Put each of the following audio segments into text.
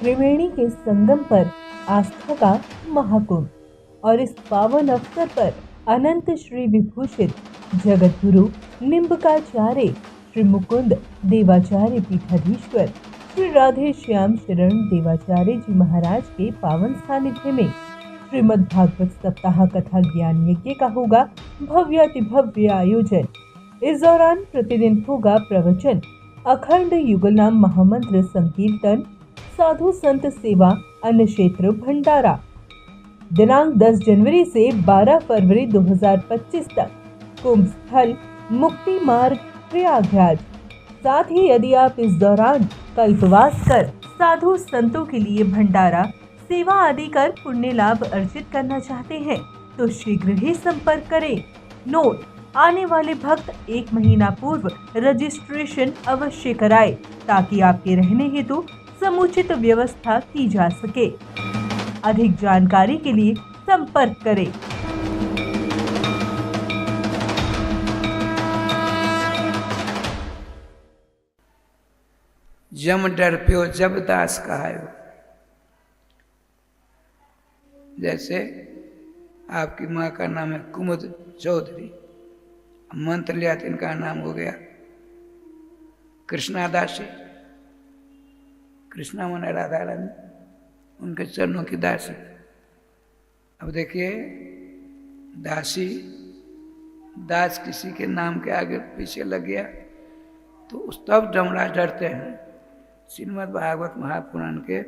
त्रिवेणी के संगम पर आस्था का महाकुंभ। और इस पावन अवसर पर अनंत श्री विभूषित जगतगुरु निम्बकाचार्य श्री मुकुंद देवाचार्य पीठाधीश्वर श्री राधे श्याम शरण देवाचार्य जी महाराज के पावन सानिध्य में श्रीमद् भागवत सप्ताह कथा ज्ञान यज्ञ का होगा भव्यातिभव्य आयोजन। इस दौरान प्रतिदिन होगा प्रवचन, अखंड युगलनाम महामंत्र संकीर्तन, साधु संत सेवा, अन्न क्षेत्र भंडारा। दिनांक 10 जनवरी से 12 फरवरी 2025 तक कुंभ स्थल मुक्ति मार्ग प्रयागराज। साथ ही यदि आप इस दौरान कल्पवास कर साधु संतों के लिए भंडारा सेवा आदि कर पुण्य लाभ अर्जित करना चाहते हैं तो शीघ्र ही संपर्क करें। नोट: आने वाले भक्त 1 महीना पूर्व रजिस्ट्रेशन अवश्य कराएं ताकि आपके रहने हेतु समुचित व्यवस्था की जा सके। अधिक जानकारी के लिए संपर्क करें। जम डर प्यो जब दास कहायो। जैसे आपकी माँ का नाम है कुमुद चौधरी, मंत्र लिया तो इनका नाम हो गया कृष्णा दासी। कृष्णा माने राधा रानी, उनके चरणों की दासी। अब देखिए, दासी दास किसी के नाम के आगे पीछे लग गया तो उस तब जमराज डरते हैं। श्रीमद् भागवत महापुराण के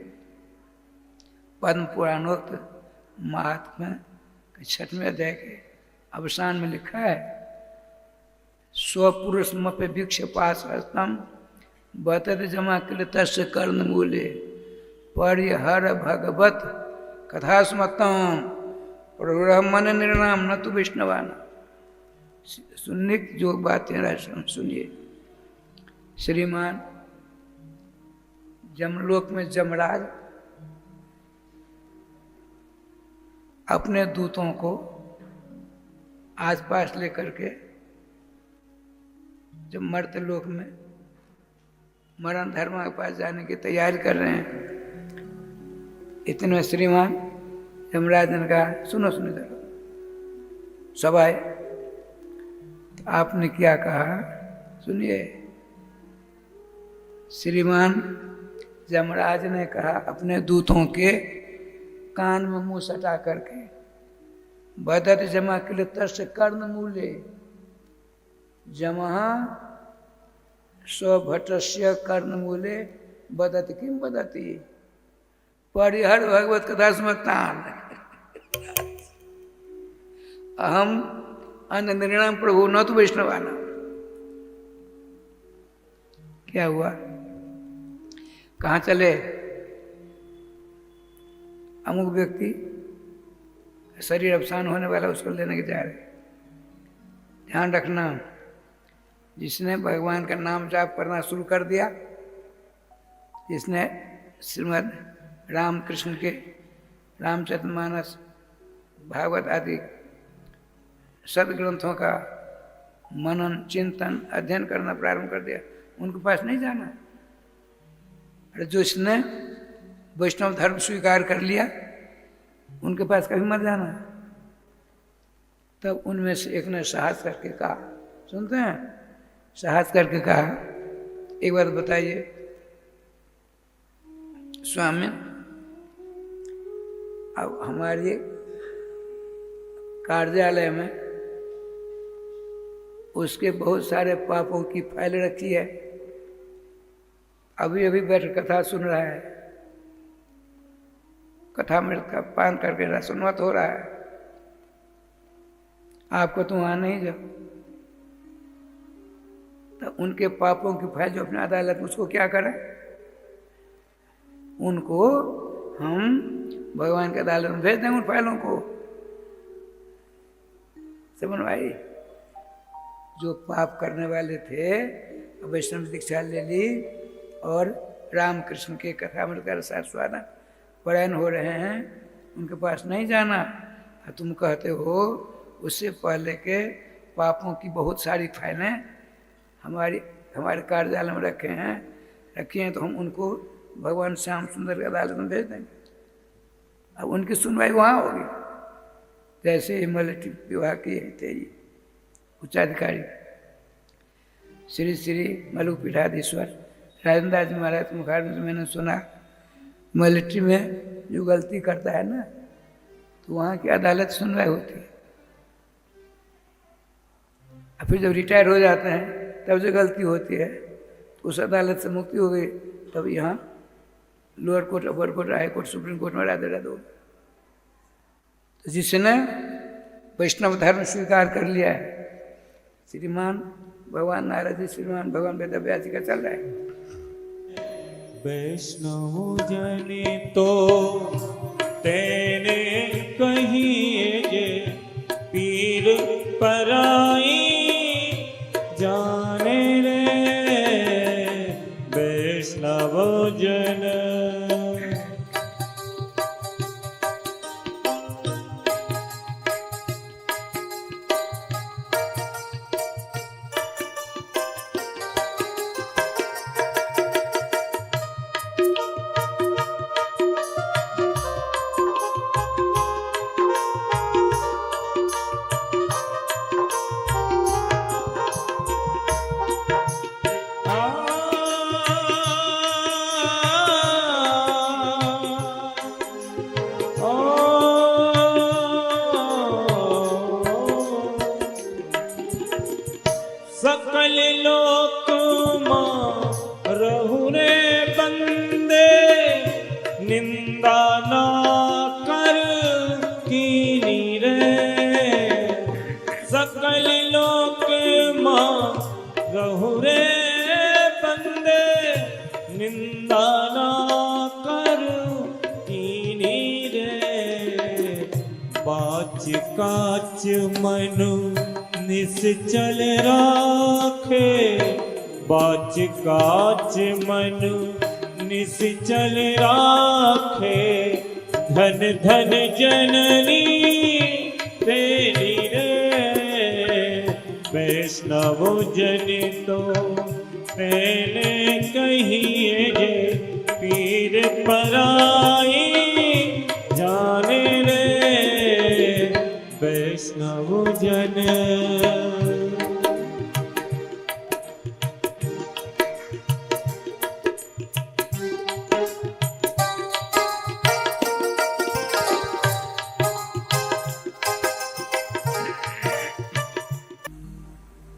पद्म पुराणोक्त महात्म्य के 6वें अध्याय के अवसान में लिखा है, स्वपुरुष मपे भिक्ष पास हस्तम बतत जमा किल तस्य कर्ण मूले परिहर भगवत कथा स्मतम प्रब्रह्मण निर्णाम न तो विष्णवाना। सुनने की जो बातें सुनिए। श्रीमान जमलोक में जमराज अपने दूतों को आसपास लेकर के जब मर्त्य लोक में मरण धर्म के पास जाने की तैयारी कर रहे हैं, इतने में श्रीमान यमराज ने कहा, सुनो सुनो जरा सब आए। तो आपने क्या कहा सुनिए। श्रीमान यमराज ने कहा अपने दूतों के कान में मुंह सटा करके, बदत जमा किल तस्य कर्ण मूले जमहा स्वभटस्य कर्ण मूले बदत किम बदती परिहर भगवत कथा स्मतान अहम अन्न निर्णाम प्रभु न तो वैष्णवाना। क्या हुआ? कहाँ चले? अमुक व्यक्ति शरीर अवसान होने वाला, उसको लेने के जा रहे। ध्यान रखना, जिसने भगवान का नाम जाप करना शुरू कर दिया, जिसने श्रीमद् रामकृष्ण के रामचरितमानस भागवत आदि सदग्रंथों का मनन चिंतन अध्ययन करना प्रारंभ कर दिया, उनके पास नहीं जाना। अरे जो इसने वैष्णव धर्म स्वीकार कर लिया, उनके पास कभी मत जाना। तब उनमें से एक ने साहस करके कहा, सुनते हैं, साहस करके कहा, एक बात बताइए स्वामी, अब हमारे कार्यालय में उसके बहुत सारे पापों की फाइल रखी है, अभी अभी बैठ कथा सुन रहा है, कथा में पान करके रसनवत हो रहा है, आपको तो वहां नहीं जाओ। तो उनके पापों की फाइल जो अपने अदालत में, उसको क्या करें? उनको हम भगवान के अदालत में भेज दें उन फाइलों को। समझ भाई, जो पाप करने वाले थे वैष्णव दीक्षा ले ली और रामकृष्ण के कथा मिलकर स्वादन परायण हो रहे हैं, उनके पास नहीं जाना। तुम कहते हो उससे पहले के पापों की बहुत सारी फाइलें हमारे कार्यालय में रखी हैं, तो हम उनको भगवान श्याम सुंदर की अदालत में भेज देंगे। अब उनकी सुनवाई वहाँ होगी। जैसे ही मिलिट्री विभाग की थे ये उच्चाधिकारी श्री श्री मलुपीठाधीश्वर राजेंद्र दास जी महाराज के मुखार में मैंने सुना, मिलिट्री में जो गलती करता है ना, तो वहाँ की अदालत सुनवाई होती है। और फिर जब रिटायर हो जाते हैं तब जो गलती होती है तो उस अदालत से मुक्ति हो गई, तब यहाँ लोअर कोर्ट, अपर court, high court, supreme court में राधे राधे हो। तो जिसने वैष्णव धर्म स्वीकार कर लिया है, श्रीमान भगवान नारद जी, श्रीमान भगवान वेदव्यास जी का चल रहा है। वैष्णव जने तो तेने कहिए जे पीर पराई जाने रे वैष्णव जन। सकल लोक मां रहु रे बंदे निंदा ना कर कीनी रे। सकल लोक मां रहु रे बंदे निंदा ना कर कीनी रे। बाच काच मनु निश्चल राखे बाच काच मनु निश्चल राखे। धन धन जननी तेरी रे वैष्णव जन तो तेने कहिए जे पीर पराई जाने रे वैष्णव जन।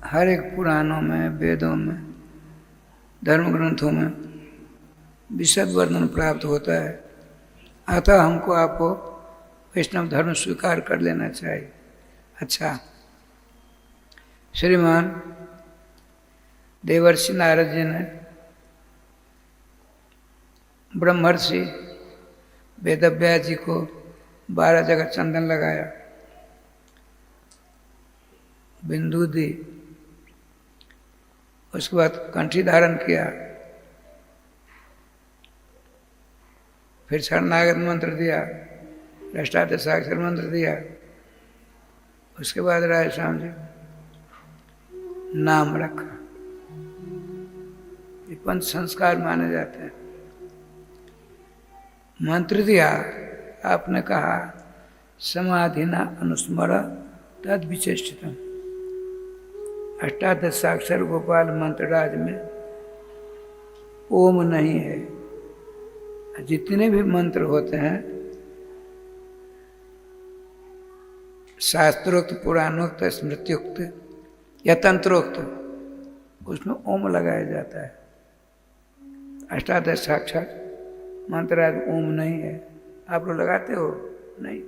हर एक पुराणों में, वेदों में, धर्म ग्रंथों में विशद वर्णन प्राप्त होता है। अतः हमको आपको वैष्णव धर्म स्वीकार कर लेना चाहिए। अच्छा, श्रीमान देवर्षि नारद जी ने ब्रह्मर्षि वेदव्यास जी को 12 जगह चंदन लगाया, बिंदु दी, उसके बाद कंठी धारण किया, फिर शरणागत मंत्र दिया, अष्टादशाक्षर मंत्र दिया, उसके बाद राय श्याम जी नाम रखा। ये पंच संस्कार माने जाते हैं। मंत्र दिया, आपने कहा समाधिना अनुस्मर तद विचेष्टितम। अष्टादशाक्षर गोपाल मंत्रराज में ओम नहीं है। जितने भी मंत्र होते हैं शास्त्रोक्त, पुराणोक्त, स्मृत्योक्त या तंत्रोक्त, उसमें ओम लगाया जाता है। अष्टादशाक्षर मंत्रराज ओम नहीं है। आप लोग लगाते हो? नहीं।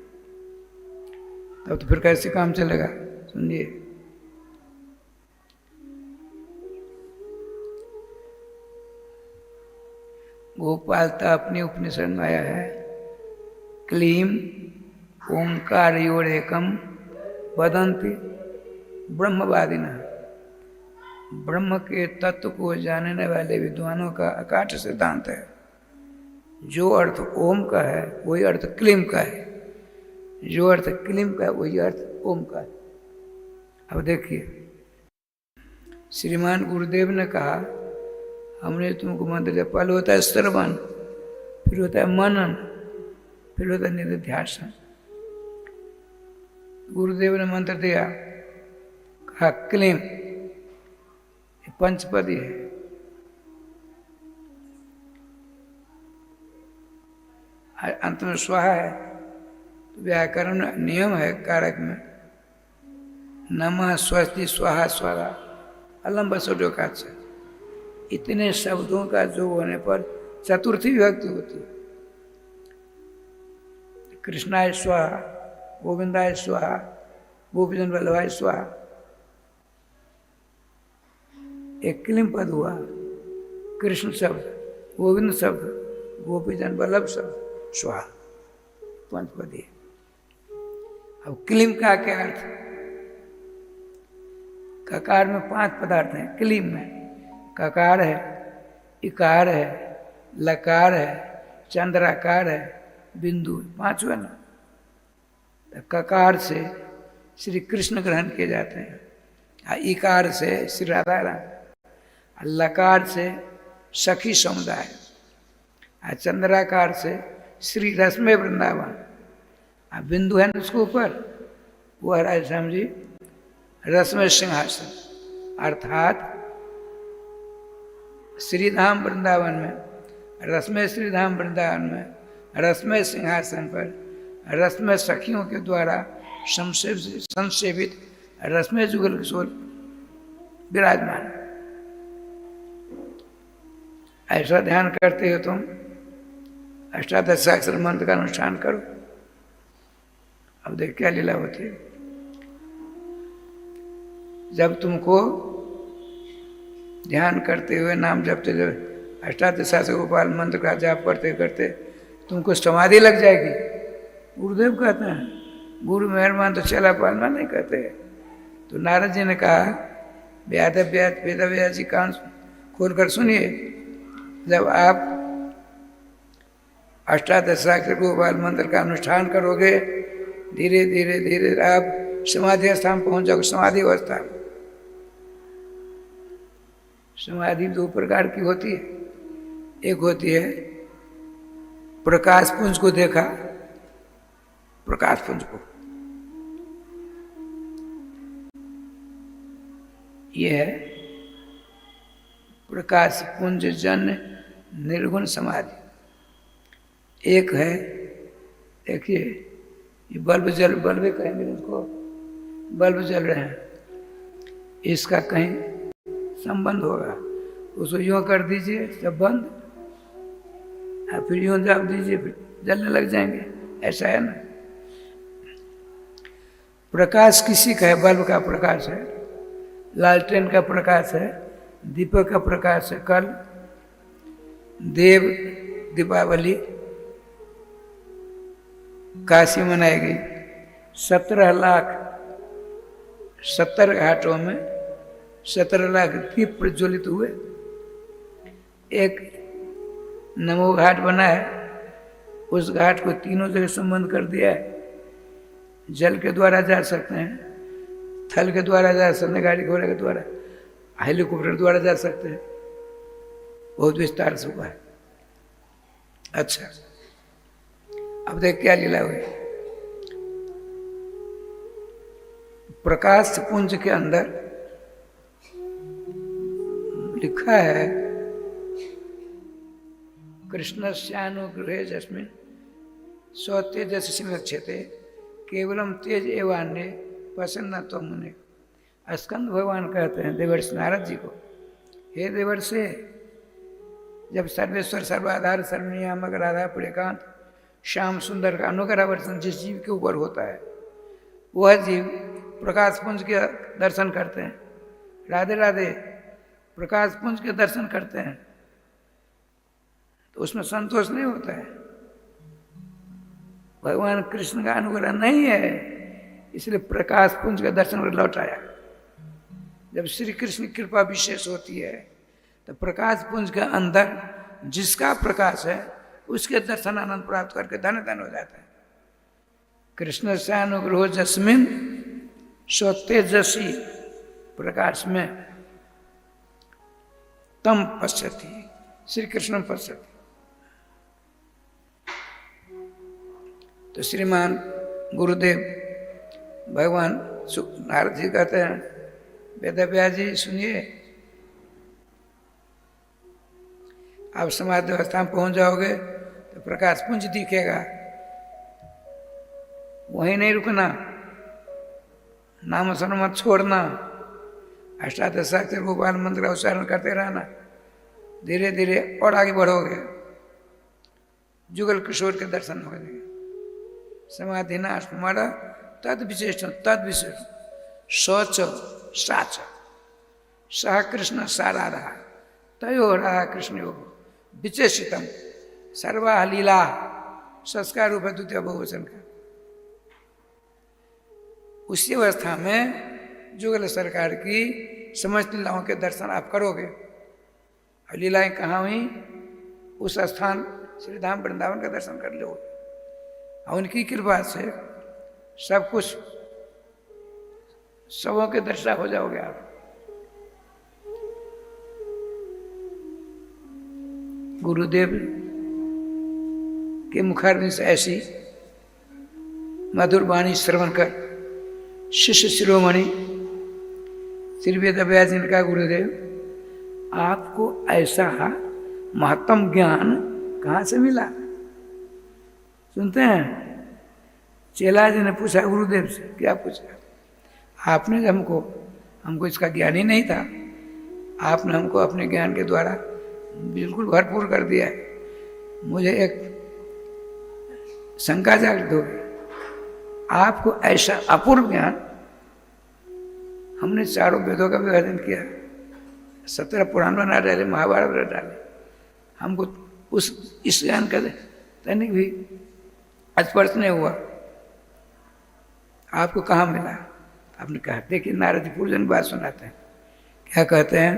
तब तो फिर कैसे काम चलेगा? सुनिए, गोपालता अपनी उपनिषद में आया है, क्लीम ओंकार योरेकम वदंती ब्रह्मवादिना। ब्रह्म के तत्व को जानने वाले विद्वानों का अकाट सिद्धांत है। जो अर्थ ओम का है वही अर्थ क्लीम का है, जो अर्थ क्लीम का है वही अर्थ ओम का है। अब देखिए, श्रीमान गुरुदेव ने कहा हमने तुमको मंत्र दिया। पहले होता है श्रवण, फिर होता है मनन, फिर होता है निधिध्यासन। गुरुदेव ने मंत्र दिया, कहा क्लीम, पंचपदी है। अंत में स्वाहा है। तो व्याकरण नियम है कारक में, नमः स्वस्ति स्वाहा स्वाहा अलंब सोडोकाच। इतने शब्दों का जो होने पर चतुर्थी विभक्ति होती है। कृष्णाय स्वाहा, गोविंदाय स्वाहा, गोपीजन वल्लभाय स्वाहा, एक क्लीम पद हुआ। कृष्ण शब्द, गोविंद शब्द, गोपीजन वल्लभ शब्द, स्वाहा, पंचपदी। अब क्लीम का क्या अर्थ? ककार में 5 पदार्थ हैं। क्लीम में ककार है, इकार है, लकार है, चंद्राकार है, बिंदु, 5 है ना। तो ककार से श्री कृष्ण ग्रहण किए जाते हैं, इकार से श्री राधा राम, लकार से सखी समुदाय, चंद्राकार से श्री रसमय वृंदावन, बिंदु है ना उसके ऊपर, वो है राधे श्याम जी रसमय सिंहासन, अर्थात श्रीधाम वृंदावन में, रसमय श्रीधाम वृंदावन में, रसमय सिंहासन पर रसमय सखियों के द्वारा संसेवित रसमय जुगल किशोर विराजमान। ऐसा ध्यान करते हो तुम, अष्टादशाक्षर मंत्र का अनुष्ठान करो। अब देख क्या लीला होती है। जब तुमको ध्यान करते हुए नाम जपते जब अष्टादशाक्षर गोपाल मंत्र का जाप करते करते तुमको समाधि लग जाएगी। गुरुदेव कहते हैं गुरु मेहरबान तो चला पालना नहीं कहते। तो नारद जी ने कहा वेद जी कान खोलकर सुनिए, जब आप अष्टादशाक्षर गोपाल मंत्र का अनुष्ठान करोगे धीरे धीरे धीरे आप समाधि स्थान पहुंच जाओगे। समाधि अवस्था, समाधि 2 प्रकार की होती है। एक होती है प्रकाश पुंज को देखा, प्रकाश पुंज को, यह है प्रकाश पुंज जन निर्गुण समाधि। एक है, देखिए ये बल्ब जल, बल्बे कहेंगे इसको, बल्ब जल रहे हैं, इसका कहीं संबंध होगा, उसको यूँ कर दीजिए जब बंद, फिर यूँ जब दीजिए फिर जलने लग जाएंगे, ऐसा है ना। प्रकाश किसी का है, बल्ब का प्रकाश है, लालटेन का प्रकाश है, दीपक का प्रकाश है। कल देव दीपावली काशी मनाई गई। 17 लाख 70 घाटों में 17 लाख दीप प्रज्वलित हुए। एक नमो घाट बना है, उस घाट को 3 जगह संबंध कर दिया है। जल के द्वारा जा सकते हैं, थल के द्वारा जा सकते हैं, गाड़ी घोड़े के द्वारा, हेलीकॉप्टर द्वारा जा सकते हैं। बहुत विस्तार से हुआ है। अच्छा, अब देख क्या लीला हुई। प्रकाश पुंज के अंदर लिखा है कृष्णस्यानुगृहे जस्मिन् स्वतेजस्वी लक्ष्यते केवलम तेज एवान्य प्रसन्न तो मुने। स्कंद भगवान कहते हैं देवर्षि नारद जी को, हे देवर्षि, जब सर्वेश्वर सर्वाधार सर्वनियामक राधा प्रेकांत श्याम सुंदर का अनुग्रह वर्षन जिस जीव के ऊपर होता है, वह जीव प्रकाश पुंज के दर्शन करते हैं। राधे राधे, प्रकाश पुंज के दर्शन करते हैं तो उसमें संतोष नहीं होता है। भगवान कृष्ण का अनुग्रह नहीं है, इसलिए प्रकाश पुंज का दर्शन कर लौट आया। जब श्री कृष्ण की कृपा विशेष होती है तो प्रकाश पुंज के अंदर जिसका प्रकाश है उसके दर्शन आनंद प्राप्त करके धन धन हो जाता है। कृष्ण से अनुग्रह जस्मिन स्वतेजसी प्रकाश में तम पश्यति, श्री कृष्ण पश्यति। तो श्रीमान गुरुदेव भगवान नारद जी कहते हैं, वेदव्यास जी सुनिए, आप समाधि अवस्था में पहुंच जाओगे तो प्रकाश पुंज दिखेगा, वहीं नहीं रुकना, नाम स्मरण मत छोड़ना, अष्टादशाक्षर गोपाल मंत्र का उच्चारण करते रहना, धीरे धीरे और आगे बढ़ोगे, जुगल किशोर के दर्शन हो जाएंगे। समाधि नाश हमारा तद विशेष शौच साच सह कृष्ण सारा रहा तयो रहा कृष्ण योग विचेषितम सर्वा लीला संस्कार रूप है द्वितीय बहुवचन का। उसी अवस्था में जुगल सरकार की समस्त लीलाओं के दर्शन आप करोगे। और लीलाएं कहाँ हुई? उस स्थान श्रीधाम वृंदावन का दर्शन कर लो। और उनकी कृपा से सब कुछ सबों के दर्शन हो जाओगे आप। गुरुदेव के मुखारविंद से ऐसी मधुर वाणी श्रवण कर शिष्य शिरोमणि श्री वेदव्यास जी ने कहा, गुरुदेव आपको ऐसा महत्तम ज्ञान कहाँ से मिला? सुनते हैं, चेला जी ने पूछा गुरुदेव से, क्या पूछा? आपने हमको इसका ज्ञान ही नहीं था, आपने हमको अपने ज्ञान के द्वारा बिल्कुल भरपूर कर दिया है। मुझे एक शंका जागृत हो गई, आपको ऐसा अपूर्व ज्ञान, हमने चारों वेदों का विभाजन किया, 17 पुराण बना डाले, महाभारत बना डाले, हमको इस ज्ञान का तनिक भी स्पर्श नहीं हुआ, आपको कहाँ मिला? आपने कहा, देखिए नारद जी पूर्वजन बात सुनाते हैं, क्या कहते हैं?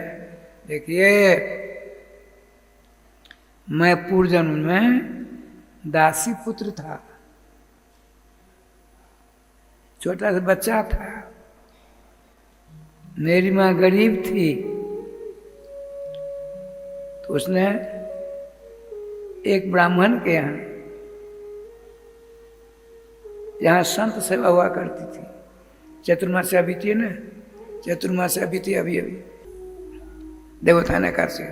देखिए मैं पूर्वजन्म में दासी पुत्र था, छोटा सा बच्चा था, मेरी माँ गरीब थी, तो उसने एक ब्राह्मण के यहाँ संत सेवा हुआ करती थी, चतुर्मास्या बीती है ना, चतुर्मास्या बीती अभी देवता ने कहा से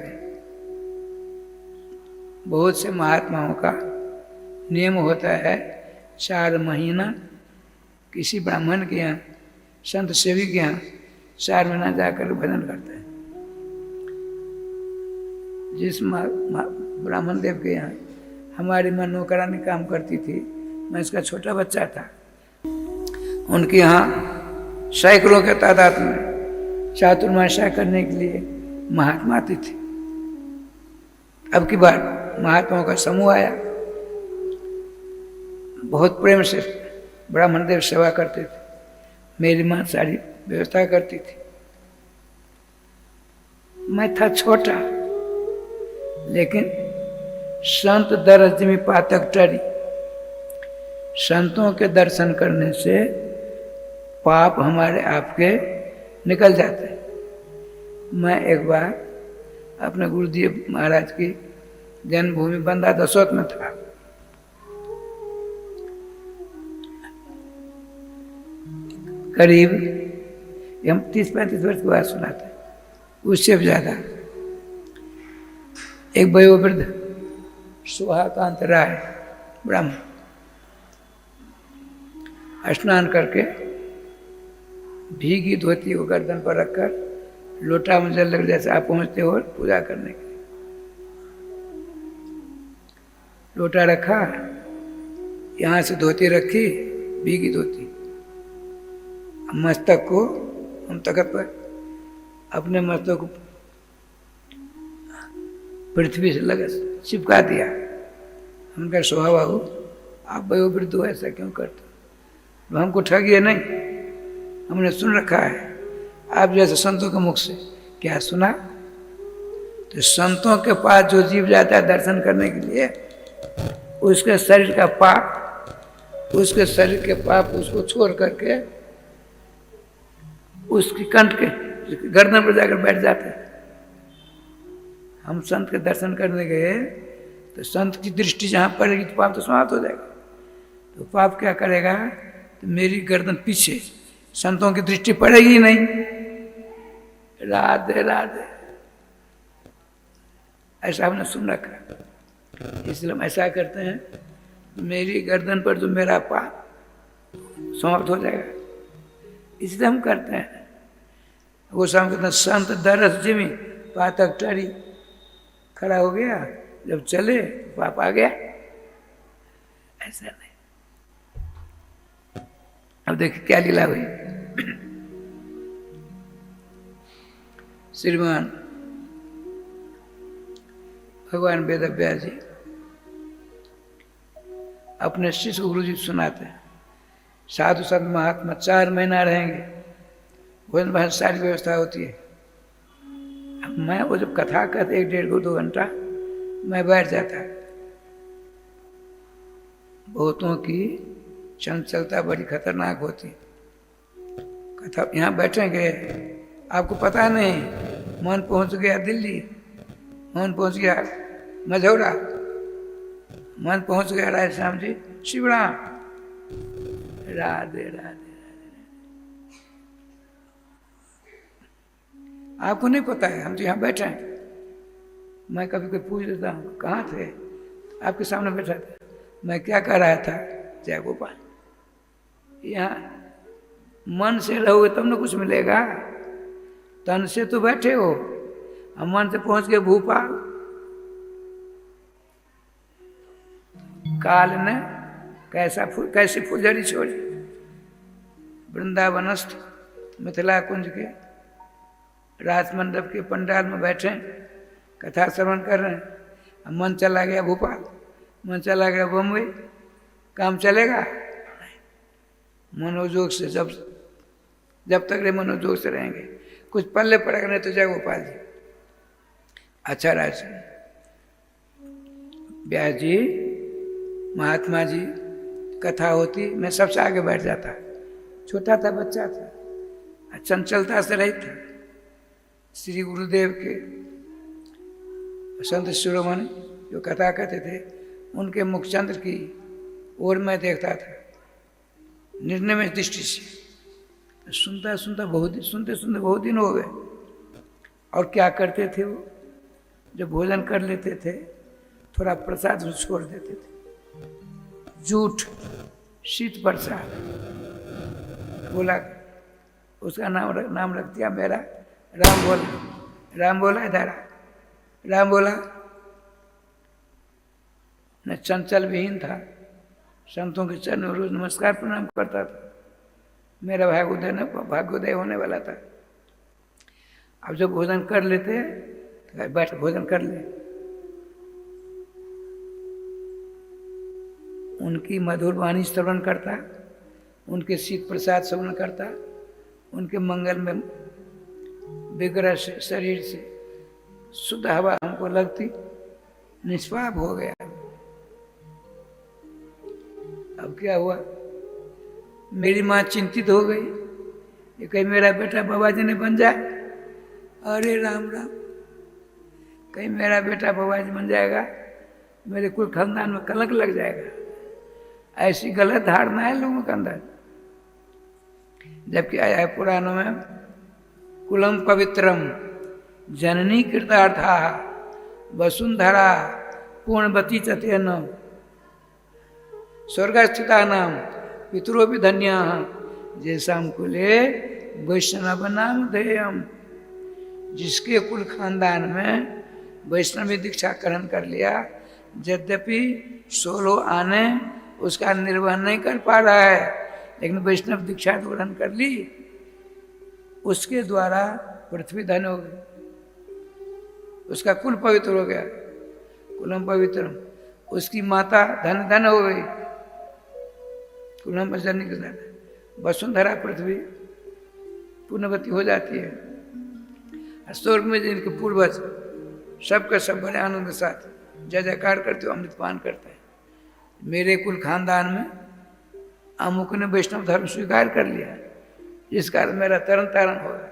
बहुत से महात्माओं का नियम होता है 4 महीना किसी ब्राह्मण के यहाँ, संत सेवी के यहाँ 4 महीना जाकर भजन करते हैं। जिस ब्राह्मण देव के यहाँ हमारी माँ नौकरानी काम करती थी, मैं इसका छोटा बच्चा था, उनके यहाँ सैकड़ों के तादाद में चातुर्मास्या करने के लिए महात्मा आते थे। अब की बार महात्माओं का समूह आया, बहुत प्रेम से ब्राह्मण देव सेवा करते थे, मेरी माँ सारी व्यवस्था करती थी। मैं था छोटा, लेकिन संत दरज में पातक टरी, संतों के दर्शन करने से पाप हमारे आपके निकल जाते हैं। मैं एक बार अपने गुरुदेव महाराज की जन्मभूमि बंदा दसोत में था, करीब हम 30-35 वर्ष की बात सुनाते हैं, उससे भी ज्यादा। एक वयोवृद्ध सुहाकांत राय ब्राह्मण स्नान करके भीगी धोती को गर्दन पर रखकर लोटा में जल लग जैसे आप पहुंचते हो पूजा करने के लिए, लोटा रखा, यहाँ से धोती रखी, भीगी धोती, मस्तक को हम तखत पर अपने मस्तक को पृथ्वी से लगा चिपका दिया। हम कहा, सोहा बाबू आप वयोवृद्ध हो, ऐसा क्यों करते? हमको ठगिए नहीं, हमने सुन रखा है आप जैसे संतों के मुख से। क्या सुना? तो संतों के पास जो जीव जाता है दर्शन करने के लिए, उसके शरीर का पाप, उसके शरीर के पाप उसको छोड़ करके उसकी कंठ के गर्दन पर जाकर बैठ जाते हैं। हम संत के दर्शन करने गए तो संत की दृष्टि जहाँ पड़ेगी तो पाप तो समाप्त हो जाएगा। तो पाप क्या करेगा, तो मेरी गर्दन पीछे, संतों की दृष्टि पड़ेगी ही नहीं। राधे राधे, ऐसा हमने सुन रखा। इसलिए हम ऐसा करते हैं, मेरी गर्दन पर जो मेरा पाप समाप्त हो जाएगा, इसलिए हम करते हैं। वो शाम कहते हैं, संत दरस जिमी पातक टरी, खड़ा हो गया, जब चले पाप आ गया। ऐसा नहीं। अब देखिए क्या लीला हुई। श्रीमान भगवान वेद व्यास जी अपने शिष्य गुरु जी सुनाते हैं, साधु संत महात्मा 4 महीना रहेंगे, भोजन भाजन सारी व्यवस्था होती है। अब मैं वो जब कथा कहते 1-1.5-2 घंटा मैं बैठ जाता। बहुतों की चंचलता बड़ी खतरनाक होती। कथा यहाँ बैठेंगे, आपको पता नहीं, मन पहुंच गया दिल्ली, मन पहुंच गया मझौरा, मन पहुंच गया रायश्याम जी शिवड़ा। राधे राधे राधे। आपको नहीं पता है, हम तो यहाँ बैठे हैं। मैं कभी कोई पूछ लेता हूँ कहाँ थे, आपके सामने बैठा था, मैं क्या कर रहा था, जय गोपाल। यहाँ मन से रहोगे तब ना कुछ मिलेगा, तन से तो बैठे हो, हम मन से पहुंच गए भूपाल। काल ने कैसी फुलझड़ी छोड़ी, वृंदावनस्थ मिथिला कुंज के राज मंडप के पंडाल में बैठे, कथा श्रवण कर रहे हैं। अब मन चला गया भोपाल, मन चला गया बम्बई, काम चलेगा? मनोयोग से जब तक रे मनोयोग से रहेंगे, कुछ पल्ले पड़ेगा नहीं तो जय गोपाल जी। अच्छा राज व्यास जी, महात्मा जी कथा होती, मैं सबसे आगे बैठ जाता। छोटा था, बच्चा था, चंचलता से रहित था। श्री गुरुदेव के संत शिरोमणि जो कथा कहते थे, उनके मुखचंद्र की ओर मैं देखता था निर्णय में दृष्टि से। सुनते सुनते बहुत दिन हो गए। और क्या करते थे वो, जब भोजन कर लेते थे थोड़ा प्रसाद छोड़ देते थे, जूठ शीत प्रसाद। बोला उसका नाम रख दिया मेरा राम बोला। राम बोला इधर, राम बोला। मैं चंचल विहीन था, संतों के चरण में रोज नमस्कार प्रणाम करता था। मेरा भाग्योदय होने वाला था। अब जब भोजन कर लेते तो बैठ भोजन कर ले। उनकी मधुर वाणी श्रवण करता, उनके शीत प्रसाद श्रवण करता, उनके मंगल में विग्रह से शरीर से शुद्ध हवा हमको लगती, निष्पाप हो गया। अब क्या हुआ, मेरी माँ चिंतित हो गई, ये कहीं मेरा बेटा बाबा जी ने बन जाए। अरे राम राम, कहीं मेरा बेटा बाबा जी बन जाएगा, मेरे कुल खानदान में कलंक लग जाएगा। ऐसी गलत धारणा है लोगों के अंदर। जबकि आया है पुराणों में, कुलम पवित्रम जननी कृतार्था वसुंधरा पूर्णवती चतेन स्वर्गस्थिता नाम पितरो भी धन्य जैसाम कुले वैष्णव नाम धेयम। जिसके कुल खानदान में वैष्णवी दीक्षा ग्रहण कर लिया, यद्यपि 16 आने उसका निर्वहन नहीं कर पा रहा है, लेकिन वैष्णव दीक्षा ग्रहण कर ली, उसके द्वारा पृथ्वी धन्य हो गई, उसका कुल पवित्र हो गया। कुलम पवित्रम, उसकी माता धन हो गई। कुलम जननी के साथ वसुंधरा पृथ्वी पुण्यवती हो जाती है। स्वर्ग में जिनके पूर्वज सबके सब बड़े आनंद के साथ जय जयकार करते हो, अमृतपान करते हैं। मेरे कुल खानदान में अमुक ने वैष्णव धर्म स्वीकार कर लिया, जिस कारण मेरा तरन तारण हो रहा है।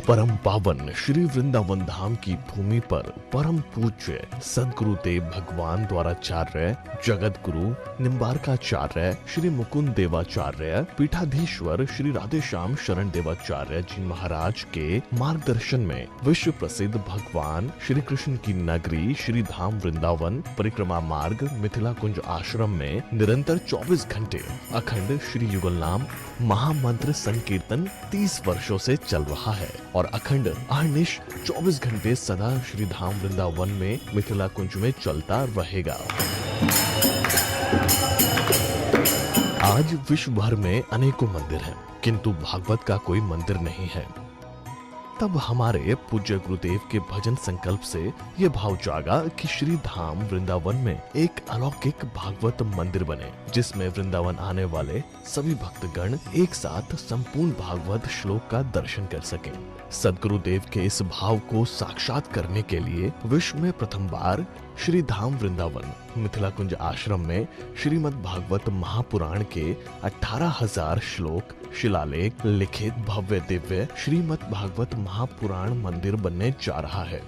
परम पावन श्री वृंदावन धाम की भूमि पर परम पूज्य सदगुरुदेव भगवान द्वाराचार्य जगत गुरु निम्बारकाचार्य श्री मुकुंद देवाचार्य पीठाधीश्वर श्री राधेश्याम शरण देवाचार्य जी महाराज के मार्गदर्शन में विश्व प्रसिद्ध भगवान श्री कृष्ण की नगरी श्री धाम वृंदावन परिक्रमा मार्ग मिथिला कुंज आश्रम में निरंतर 24 घंटे अखंड श्री युगल नाम महामंत्र संकीर्तन 30 वर्षों से चल रहा है और अखंड अहर्निश 24 घंटे सदा श्री धाम वृंदावन में मिथिला कुंज में चलता रहेगा। आज विश्व भर में अनेकों मंदिर हैं, किंतु भागवत का कोई मंदिर नहीं है। तब हमारे पूज्य गुरुदेव के भजन संकल्प से ये भाव जागा कि श्री धाम वृंदावन में एक अलौकिक भागवत मंदिर बने, जिसमें वृंदावन आने वाले सभी भक्तगण एक साथ संपूर्ण भागवत श्लोक का दर्शन कर सकें। सदगुरुदेव के इस भाव को साक्षात करने के लिए विश्व में प्रथम बार श्री धाम वृंदावन मिथिला कुंज आश्रम में श्रीमद् भागवत महापुराण के 18,000 श्लोक शिलालेख लिखित भव्य दिव्य श्रीमद् भागवत महापुराण मंदिर बनने जा रहा है।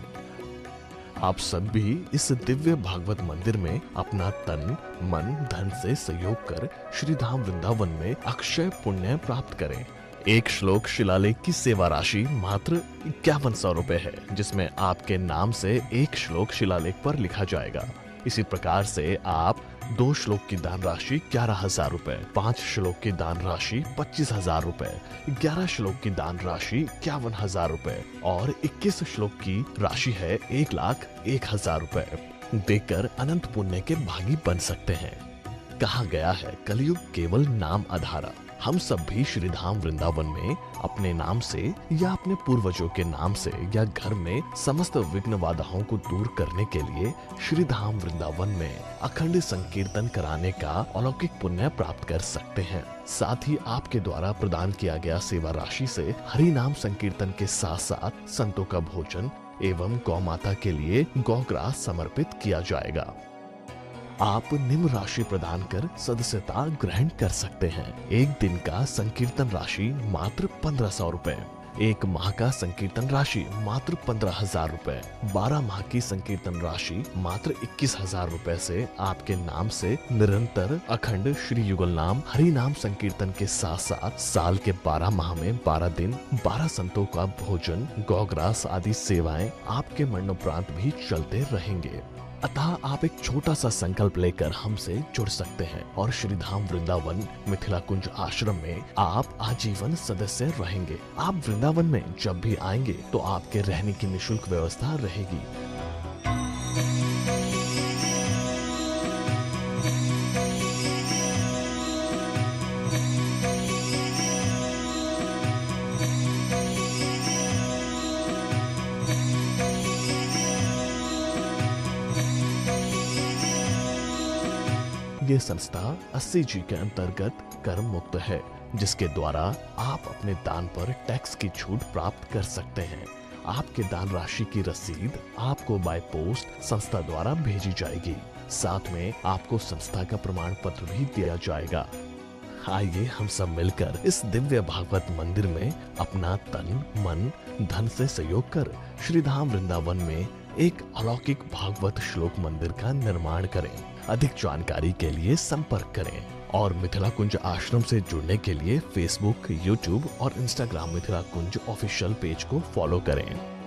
आप सब भी इस दिव्य भागवत मंदिर में अपना तन मन धन से सहयोग कर श्री धाम वृंदावन में अक्षय पुण्य प्राप्त करें। एक श्लोक शिलालेख की सेवा राशि मात्र 5100 रुपए है, जिसमें आपके नाम से एक श्लोक शिलालेख पर लिखा जाएगा। इसी प्रकार से आप 2 श्लोक की दान राशि 11,000 रुपए, 5 श्लोक की दान राशि 25,000 रुपए, 11 श्लोक की दान राशि 51,000 रुपए और 21 श्लोक की राशि है 1,01,000 रुपए देकर अनंत पुण्य के भागी बन सकते हैं। कहा गया है कलयुग केवल नाम आधारा। हम सब भी श्री धाम वृंदावन में अपने नाम से या अपने पूर्वजों के नाम से या घर में समस्त विघ्न बाधाओं को दूर करने के लिए श्री धाम वृंदावन में अखंड संकीर्तन कराने का अलौकिक पुण्य प्राप्त कर सकते हैं। साथ ही आपके द्वारा प्रदान किया गया सेवा राशि से हरि नाम संकीर्तन के साथ साथ संतों का भोजन एवं गौ माता के लिए गौग्रास समर्पित किया जाएगा। आप निम्न राशि प्रदान कर सदस्यता ग्रहण कर सकते हैं। एक दिन का संकीर्तन राशि मात्र 1500 रुपए, एक माह का संकीर्तन राशि मात्र 15,000 रुपए, 12 माह की संकीर्तन राशि मात्र 21,000 रुपए से आपके नाम से निरंतर अखंड श्री युगल नाम हरि नाम संकीर्तन के साथ साथ साल के 12 माह में 12 दिन 12 संतों का भोजन गौग्रास आदि सेवाएं आपके मरणोपरांत भी चलते रहेंगे। अतः आप एक छोटा सा संकल्प लेकर हमसे जुड़ सकते हैं और श्री धाम वृंदावन मिथिला कुंज आश्रम में आप आजीवन सदस्य रहेंगे। आप वृंदावन में जब भी आएंगे तो आपके रहने की निःशुल्क व्यवस्था रहेगी। ये संस्था 80G के अंतर्गत कर मुक्त है, जिसके द्वारा आप अपने दान पर टैक्स की छूट प्राप्त कर सकते हैं। आपके दान राशि की रसीद आपको बाय पोस्ट संस्था द्वारा भेजी जाएगी। साथ में आपको संस्था का प्रमाण पत्र भी दिया जाएगा। आइए हम सब मिलकर इस दिव्य भागवत मंदिर में अपना तन मन धन से सहयोग कर श्री धाम वृंदावन में एक अलौकिक भागवत श्लोक मंदिर का निर्माण करें। अधिक जानकारी के लिए संपर्क करें और मिथिला कुंज आश्रम से जुड़ने के लिए फेसबुक, यूट्यूब और इंस्टाग्राम मिथिला कुंज ऑफिशियल पेज को फॉलो करें।